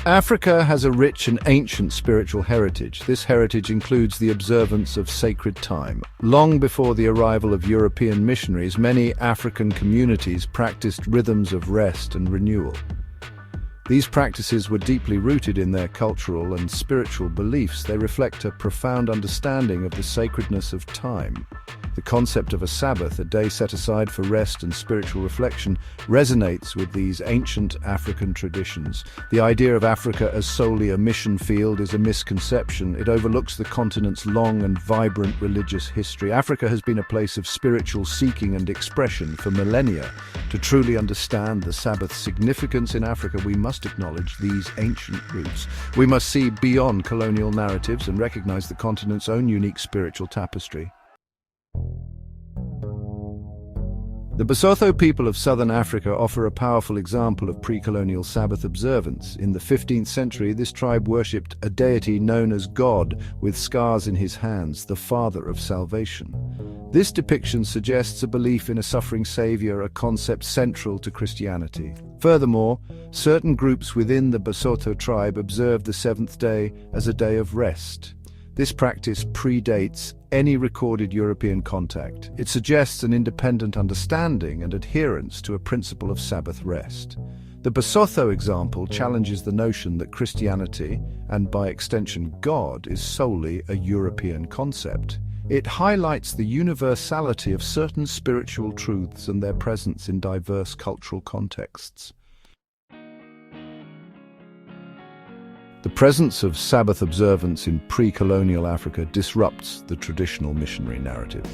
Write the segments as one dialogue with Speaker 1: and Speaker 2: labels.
Speaker 1: Africa has a rich and ancient spiritual heritage. This heritage includes the observance of sacred time. Long before the arrival of European missionaries, many African communities practiced rhythms of rest and renewal. These practices were deeply rooted in their cultural and spiritual beliefs. They reflect a profound understanding of the sacredness of time. The concept of a Sabbath, a day set aside for rest and spiritual reflection, resonates with these ancient African traditions. The idea of Africa as solely a mission field is a misconception. It overlooks the continent's long and vibrant religious history. Africa has been a place of spiritual seeking and expression for millennia. To truly understand the Sabbath's significance in Africa, we must acknowledge these ancient roots. We must see beyond colonial narratives and recognize the continent's own unique spiritual tapestry. The Basotho people of southern Africa offer a powerful example of pre-colonial Sabbath observance. In the 15th century, this tribe worshipped a deity known as God with scars in his hands, the Father of Salvation. This depiction suggests a belief in a suffering Savior, a concept central to Christianity. Furthermore, certain groups within the Basotho tribe observed the seventh day as a day of rest. This practice predates any recorded European contact. It suggests an independent understanding and adherence to a principle of Sabbath rest. The Basotho example challenges the notion that Christianity, and by extension God, is solely a European concept. It highlights the universality of certain spiritual truths and their presence in diverse cultural contexts. The presence of Sabbath observance in pre-colonial Africa disrupts the traditional missionary narrative.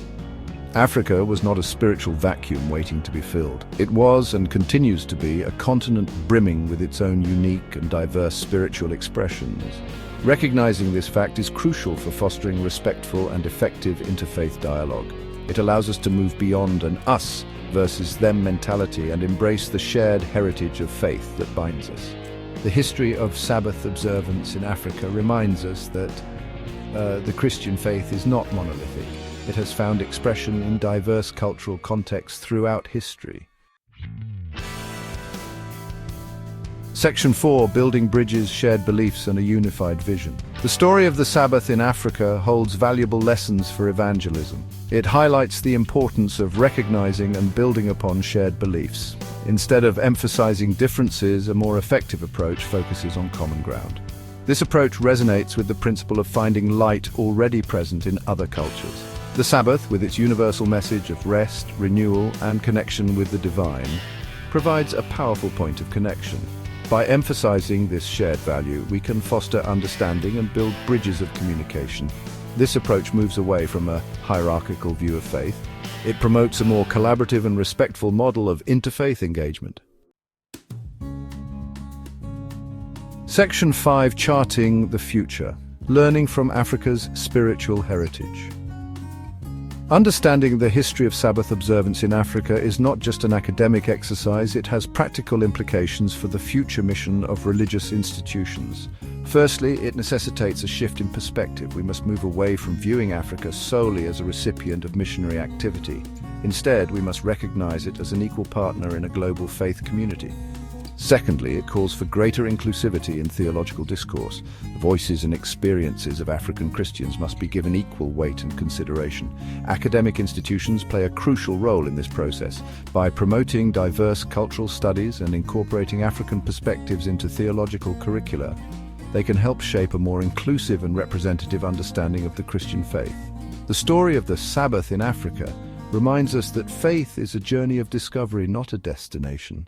Speaker 1: Africa was not a spiritual vacuum waiting to be filled. It was and continues to be a continent brimming with its own unique and diverse spiritual expressions. Recognizing this fact is crucial for fostering respectful and effective interfaith dialogue. It allows us to move beyond an us versus them mentality and embrace the shared heritage of faith that binds us. The history of Sabbath observance in Africa reminds us that the Christian faith is not monolithic. It has found expression in diverse cultural contexts throughout history. Section 4. Building bridges, shared beliefs and a unified vision. The story of the Sabbath in Africa holds valuable lessons for evangelism. It highlights the importance of recognizing and building upon shared beliefs. Instead of emphasizing differences, a more effective approach focuses on common ground. This approach resonates with the principle of finding light already present in other cultures. The Sabbath, with its universal message of rest, renewal, and connection with the divine, provides a powerful point of connection. By emphasizing this shared value, we can foster understanding and build bridges of communication. This approach moves away from a hierarchical view of faith. It promotes a more collaborative and respectful model of interfaith engagement. Section 5. Charting the future. Learning from Africa's spiritual heritage. Understanding the history of Sabbath observance in Africa is not just an academic exercise, it has practical implications for the future mission of religious institutions. Firstly, it necessitates a shift in perspective. We must move away from viewing Africa solely as a recipient of missionary activity. Instead, we must recognize it as an equal partner in a global faith community. Secondly, it calls for greater inclusivity in theological discourse. The voices and experiences of African Christians must be given equal weight and consideration. Academic institutions play a crucial role in this process. By promoting diverse cultural studies and incorporating African perspectives into theological curricula, they can help shape a more inclusive and representative understanding of the Christian faith. The story of the Sabbath in Africa reminds us that faith is a journey of discovery, not a destination.